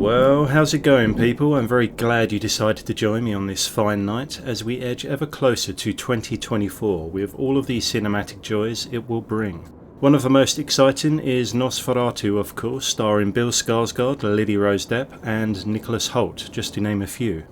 Well, how's it going, people? I'm very glad you decided to join me on this fine night as we edge ever closer to 2024 with all of these cinematic joys it will bring. One of the most exciting is Nosferatu, of course, starring Bill Skarsgard, Lily Rose Depp, and Nicholas Hoult, just to name a few.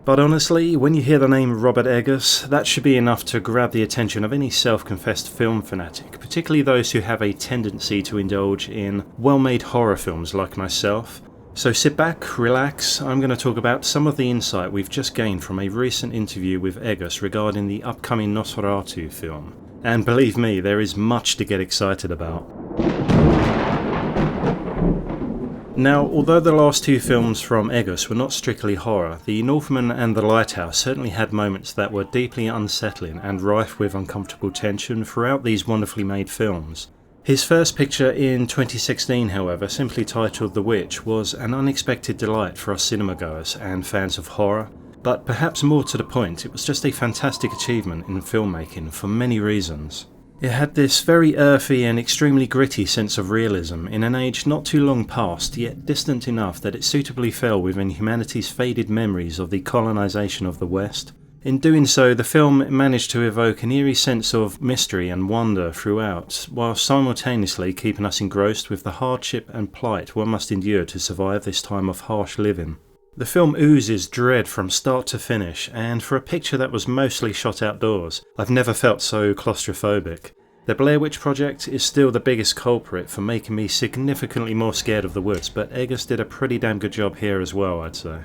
But honestly, when you hear the name Robert Eggers, that should be enough to grab the attention of any self-confessed film fanatic, particularly those who have a tendency to indulge in well-made horror films like myself. So sit back, relax. I'm going to talk about some of the insight we've just gained from a recent interview with Eggers regarding the upcoming Nosferatu film. And believe me, there is much to get excited about. Now, although the last two films from Eggers were not strictly horror, The Northman and The Lighthouse certainly had moments that were deeply unsettling and rife with uncomfortable tension throughout these wonderfully made films. His first picture in 2016, however, simply titled The Witch, was an unexpected delight for us cinemagoers and fans of horror, but perhaps more to the point, it was just a fantastic achievement in filmmaking for many reasons. It had this very earthy and extremely gritty sense of realism in an age not too long past, yet distant enough that it suitably fell within humanity's faded memories of the colonisation of the West. In doing so, the film managed to evoke an eerie sense of mystery and wonder throughout, while simultaneously keeping us engrossed with the hardship and plight one must endure to survive this time of harsh living. The film oozes dread from start to finish, and for a picture that was mostly shot outdoors, I've never felt so claustrophobic. The Blair Witch Project is still the biggest culprit for making me significantly more scared of the woods, but Eggers did a pretty damn good job here as well, I'd say.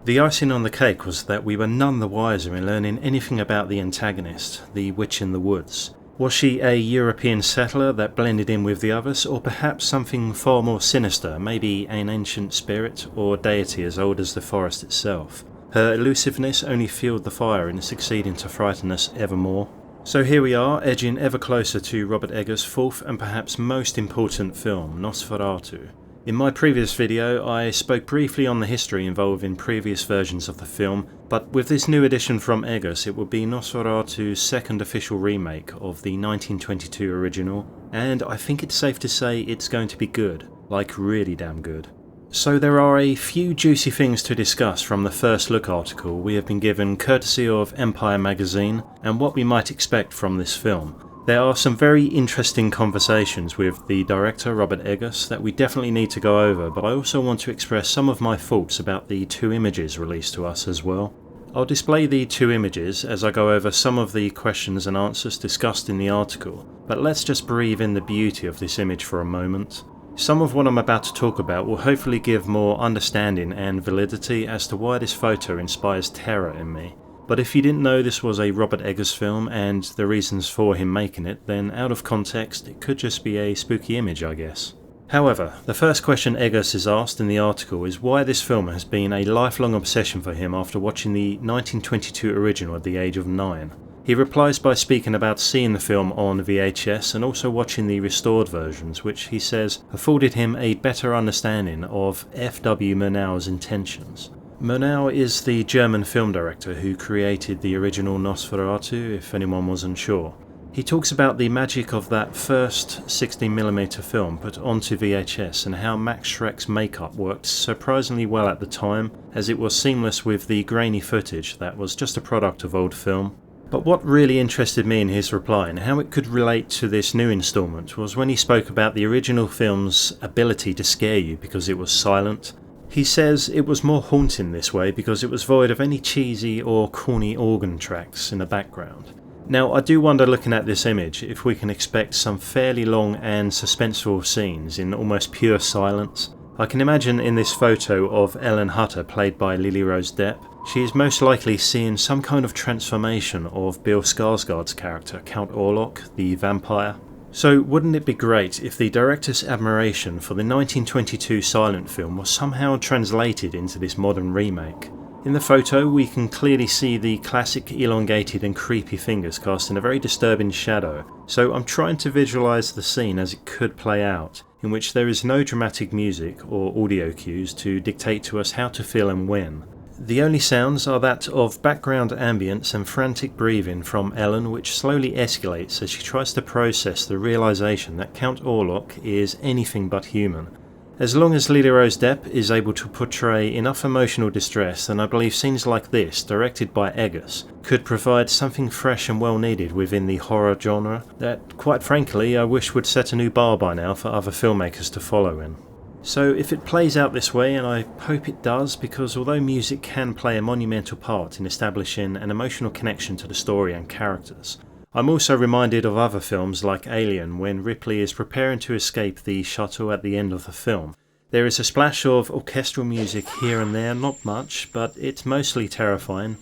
The icing on the cake was that we were none the wiser in learning anything about the antagonist, the witch in the woods. Was she a European settler that blended in with the others, or perhaps something far more sinister, maybe an ancient spirit or deity as old as the forest itself? Her elusiveness only fueled the fire in succeeding to frighten us ever more. So here we are, edging ever closer to Robert Eggers' fourth and perhaps most important film, Nosferatu. In my previous video, I spoke briefly on the history involved in previous versions of the film, but with this new edition from Eggers, it will be Nosferatu's second official remake of the 1922 original, and I think it's safe to say it's going to be good, like really damn good. So there are a few juicy things to discuss from the first look article we have been given courtesy of Empire magazine, and what we might expect from this film. There are some very interesting conversations with the director Robert Eggers that we definitely need to go over, but I also want to express some of my thoughts about the two images released to us as well. I'll display the two images as I go over some of the questions and answers discussed in the article, but let's just breathe in the beauty of this image for a moment. Some of what I'm about to talk about will hopefully give more understanding and validity as to why this photo inspires terror in me. But if you didn't know this was a Robert Eggers film and the reasons for him making it, then out of context it could just be a spooky image, I guess. However, the first question Eggers is asked in the article is why this film has been a lifelong obsession for him after watching the 1922 original at the age of 9. He replies by speaking about seeing the film on VHS and also watching the restored versions, which he says afforded him a better understanding of F.W. Murnau's intentions. Murnau is the German film director who created the original Nosferatu, if anyone wasn't sure. He talks about the magic of that first 16mm film put onto VHS and how Max Schreck's makeup worked surprisingly well at the time, as it was seamless with the grainy footage that was just a product of old film. But what really interested me in his reply and how it could relate to this new instalment was when he spoke about the original film's ability to scare you because it was silent. He says it was more haunting this way because it was void of any cheesy or corny organ tracks in the background. Now, I do wonder, looking at this image, if we can expect some fairly long and suspenseful scenes in almost pure silence. I can imagine in this photo of Ellen Hutter, played by Lily Rose Depp, she is most likely seeing some kind of transformation of Bill Skarsgard's character, Count Orlok, the vampire. So wouldn't it be great if the director's admiration for the 1922 silent film was somehow translated into this modern remake? In the photo we can clearly see the classic elongated and creepy fingers casting a very disturbing shadow, so I'm trying to visualise the scene as it could play out, in which there is no dramatic music or audio cues to dictate to us how to feel and when. The only sounds are that of background ambience and frantic breathing from Ellen, which slowly escalates as she tries to process the realisation that Count Orlok is anything but human. As long as Lily Rose Depp is able to portray enough emotional distress, then I believe scenes like this, directed by Eggers, could provide something fresh and well needed within the horror genre that, quite frankly, I wish would set a new bar by now for other filmmakers to follow in. So if it plays out this way, and I hope it does, because although music can play a monumental part in establishing an emotional connection to the story and characters, I'm also reminded of other films like Alien when Ripley is preparing to escape the shuttle at the end of the film. There is a splash of orchestral music here and there, not much, but it's mostly terrifying,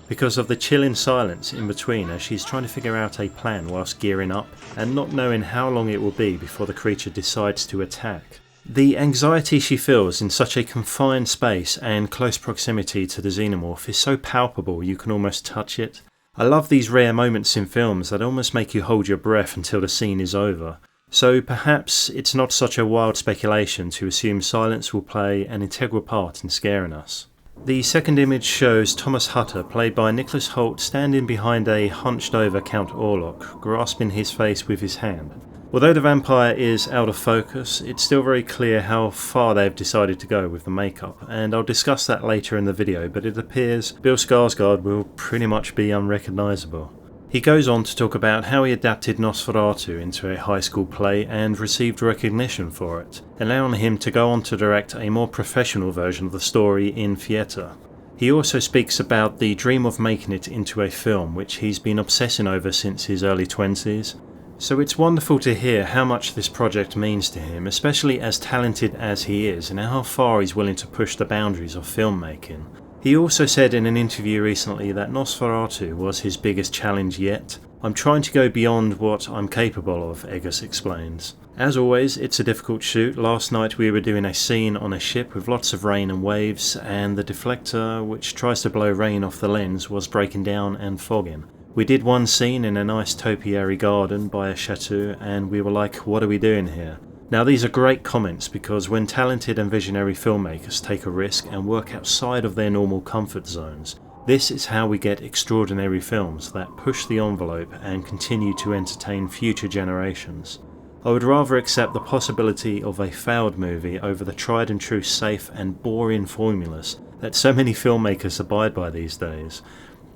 because of the chilling silence in between as she's trying to figure out a plan whilst gearing up and not knowing how long it will be before the creature decides to attack. The anxiety she feels in such a confined space and close proximity to the xenomorph is so palpable you can almost touch it. I love these rare moments in films that almost make you hold your breath until the scene is over. So perhaps it's not such a wild speculation to assume silence will play an integral part in scaring us. The second image shows Thomas Hutter, played by Nicholas Hoult, standing behind a hunched over Count Orlok, grasping his face with his hand. Although the vampire is out of focus, it's still very clear how far they've decided to go with the makeup, and I'll discuss that later in the video, but it appears Bill Skarsgard will pretty much be unrecognisable. He goes on to talk about how he adapted Nosferatu into a high school play and received recognition for it, allowing him to go on to direct a more professional version of the story in theatre. He also speaks about the dream of making it into a film, which he's been obsessing over since his early 20s. So it's wonderful to hear how much this project means to him, especially as talented as he is, and how far he's willing to push the boundaries of filmmaking. He also said in an interview recently that Nosferatu was his biggest challenge yet. I'm trying to go beyond what I'm capable of, Eggers explains. As always, it's a difficult shoot. Last night we were doing a scene on a ship with lots of rain and waves, and the deflector, which tries to blow rain off the lens, was breaking down and fogging. We did one scene in a nice topiary garden by a chateau, and we were like, what are we doing here? Now these are great comments, because when talented and visionary filmmakers take a risk and work outside of their normal comfort zones, this is how we get extraordinary films that push the envelope and continue to entertain future generations. I would rather accept the possibility of a failed movie over the tried and true safe and boring formulas that so many filmmakers abide by these days.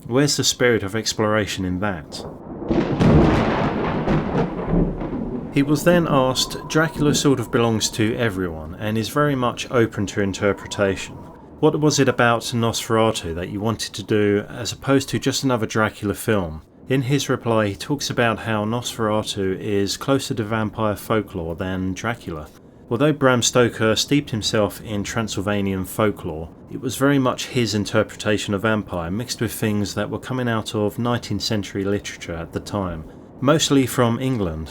Where's the spirit of exploration in that? He was then asked, Dracula sort of belongs to everyone and is very much open to interpretation. What was it about Nosferatu that you wanted to do as opposed to just another Dracula film? In his reply, he talks about how Nosferatu is closer to vampire folklore than Dracula. Although Bram Stoker steeped himself in Transylvanian folklore, it was very much his interpretation of vampire mixed with things that were coming out of 19th century literature at the time, mostly from England.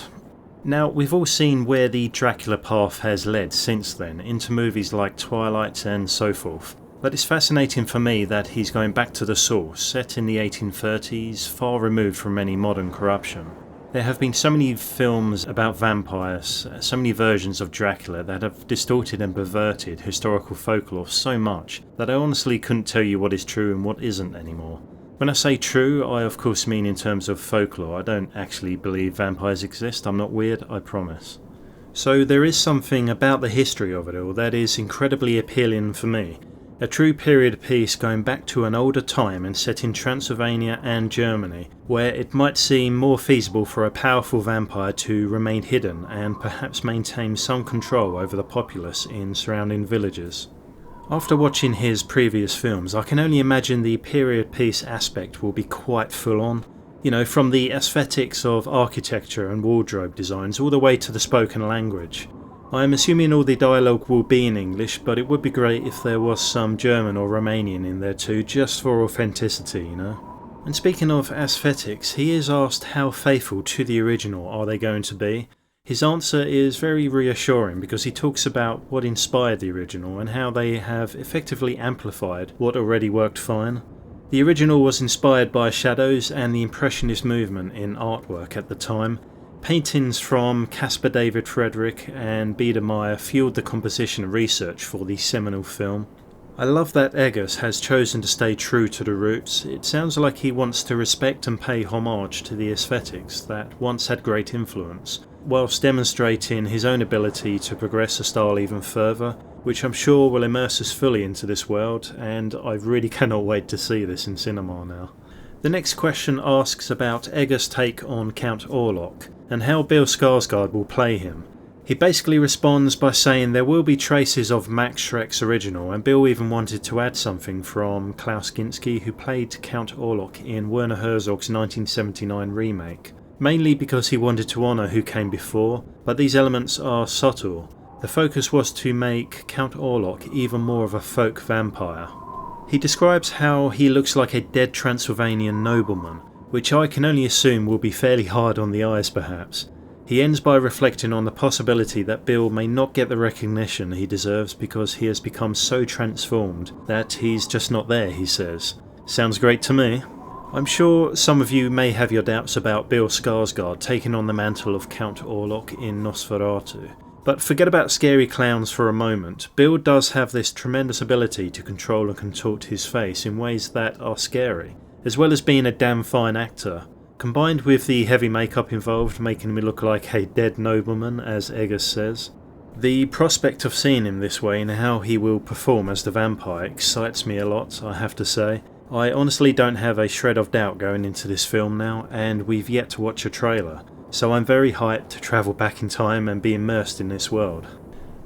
Now, we've all seen where the Dracula path has led since then, into movies like Twilight and so forth. But it's fascinating for me that he's going back to the source, set in the 1830s, far removed from any modern corruption. There have been so many films about vampires, so many versions of Dracula that have distorted and perverted historical folklore so much that I honestly couldn't tell you what is true and what isn't anymore. When I say true, I of course mean in terms of folklore. I don't actually believe vampires exist. I'm not weird, I promise. So there is something about the history of it all that is incredibly appealing for me. A true period piece going back to an older time and set in Transylvania and Germany, where it might seem more feasible for a powerful vampire to remain hidden and perhaps maintain some control over the populace in surrounding villages. After watching his previous films, I can only imagine the period piece aspect will be quite full on. You know, from the aesthetics of architecture and wardrobe designs all the way to the spoken language. I am assuming all the dialogue will be in English, but it would be great if there was some German or Romanian in there too, just for authenticity, you know. And speaking of aesthetics, he is asked how faithful to the original are they going to be. His answer is very reassuring because he talks about what inspired the original and how they have effectively amplified what already worked fine. The original was inspired by shadows and the Impressionist movement in artwork at the time. Paintings from Caspar David Friedrich and Biedermeier fueled the composition and research for the seminal film. I love that Eggers has chosen to stay true to the roots. It sounds like he wants to respect and pay homage to the aesthetics that once had great influence, whilst demonstrating his own ability to progress the style even further, which I'm sure will immerse us fully into this world, and I really cannot wait to see this in cinema now. The next question asks about Eggers' take on Count Orlok, and how Bill Skarsgard will play him. He basically responds by saying there will be traces of Max Schreck's original, and Bill even wanted to add something from Klaus Kinski, who played Count Orlok in Werner Herzog's 1979 remake, mainly because he wanted to honour who came before, but these elements are subtle. The focus was to make Count Orlok even more of a folk vampire. He describes how he looks like a dead Transylvanian nobleman, which I can only assume will be fairly hard on the eyes perhaps. He ends by reflecting on the possibility that Bill may not get the recognition he deserves because he has become so transformed that he's just not there, he says. Sounds great to me. I'm sure some of you may have your doubts about Bill Skarsgard taking on the mantle of Count Orlok in Nosferatu. But forget about scary clowns for a moment. Bill does have this tremendous ability to control and contort his face in ways that are scary, as well as being a damn fine actor. Combined with the heavy makeup involved making me look like a dead nobleman, as Eggers says. The prospect of seeing him this way and how he will perform as the vampire excites me a lot, I have to say. I honestly don't have a shred of doubt going into this film now, and we've yet to watch a trailer, so I'm very hyped to travel back in time and be immersed in this world.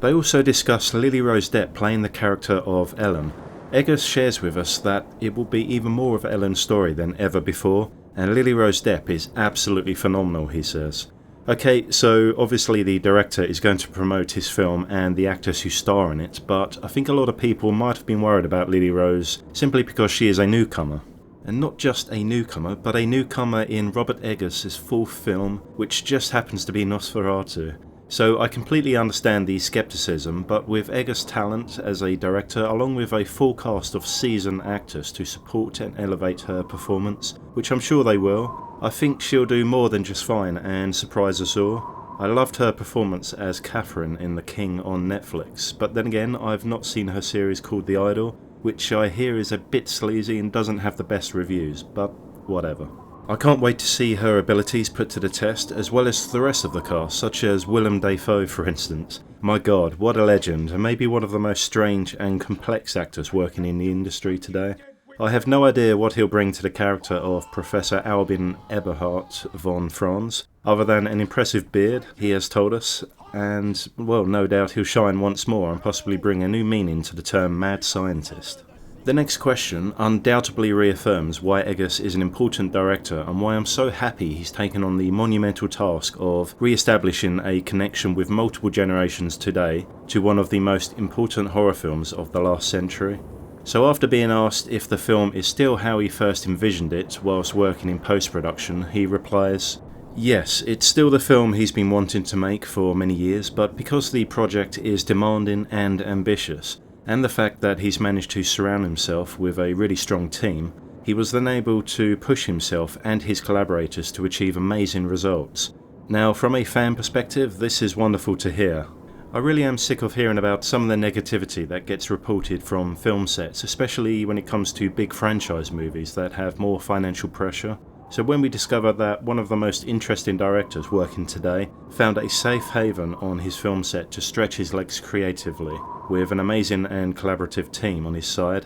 They also discuss Lily Rose Depp playing the character of Ellen. Eggers shares with us that it will be even more of Ellen's story than ever before, and Lily Rose Depp is absolutely phenomenal, he says. Okay, so obviously the director is going to promote his film and the actors who star in it, but I think a lot of people might have been worried about Lily Rose simply because she is a newcomer. And not just a newcomer, but a newcomer in Robert Eggers' fourth film, which just happens to be Nosferatu. So I completely understand the skepticism, but with Eggers' talent as a director, along with a full cast of seasoned actors to support and elevate her performance, which I'm sure they will, I think she'll do more than just fine and surprise us all. I loved her performance as Catherine in The King on Netflix, but then again, I've not seen her series called The Idol, which I hear is a bit sleazy and doesn't have the best reviews, but whatever. I can't wait to see her abilities put to the test, as well as the rest of the cast, such as Willem Dafoe for instance. My god, what a legend, and maybe one of the most strange and complex actors working in the industry today. I have no idea what he'll bring to the character of Professor Albin Eberhard von Franz, other than an impressive beard, he has told us, and, well, no doubt he'll shine once more and possibly bring a new meaning to the term mad scientist. The next question undoubtedly reaffirms why Eggers is an important director and why I'm so happy he's taken on the monumental task of re-establishing a connection with multiple generations today to one of the most important horror films of the last century. So after being asked if the film is still how he first envisioned it whilst working in post-production, he replies, yes, it's still the film he's been wanting to make for many years, but because the project is demanding and ambitious, and the fact that he's managed to surround himself with a really strong team, he was then able to push himself and his collaborators to achieve amazing results. Now, from a fan perspective, this is wonderful to hear. I really am sick of hearing about some of the negativity that gets reported from film sets, especially when it comes to big franchise movies that have more financial pressure. So when we discover that one of the most interesting directors working today found a safe haven on his film set to stretch his legs creatively, with an amazing and collaborative team on his side.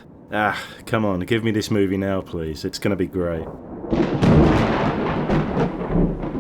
Come on, give me this movie now please, it's gonna be great.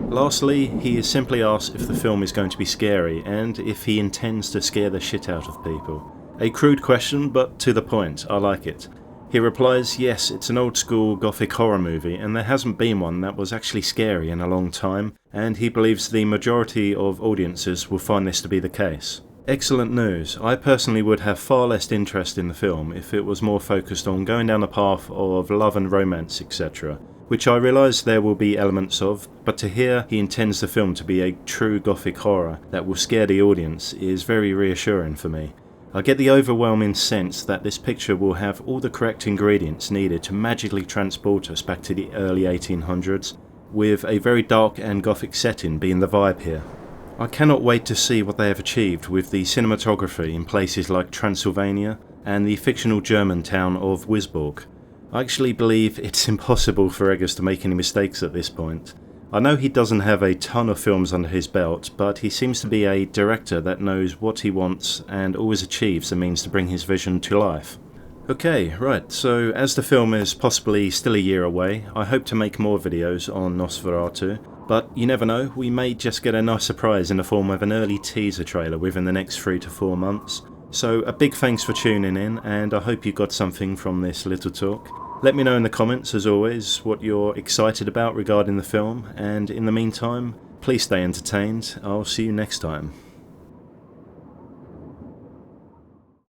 Lastly, he is simply asked if the film is going to be scary and if he intends to scare the shit out of people. A crude question, but to the point, I like it. He replies, yes, it's an old school gothic horror movie and there hasn't been one that was actually scary in a long time, and he believes the majority of audiences will find this to be the case. Excellent news. I personally would have far less interest in the film if it was more focused on going down the path of love and romance, etc., which I realise there will be elements of, but to hear he intends the film to be a true gothic horror that will scare the audience is very reassuring for me. I get the overwhelming sense that this picture will have all the correct ingredients needed to magically transport us back to the early 1800s, with a very dark and gothic setting being the vibe here. I cannot wait to see what they have achieved with the cinematography in places like Transylvania and the fictional German town of Wisborg. I actually believe it's impossible for Eggers to make any mistakes at this point. I know he doesn't have a ton of films under his belt, but he seems to be a director that knows what he wants and always achieves the means to bring his vision to life. Okay, right, so as the film is possibly still a year away, I hope to make more videos on Nosferatu, but you never know, we may just get a nice surprise in the form of an early teaser trailer within the next 3 to 4 months. So a big thanks for tuning in, and I hope you got something from this little talk. Let me know in the comments, as always, what you're excited about regarding the film, and in the meantime, please stay entertained. I'll see you next time.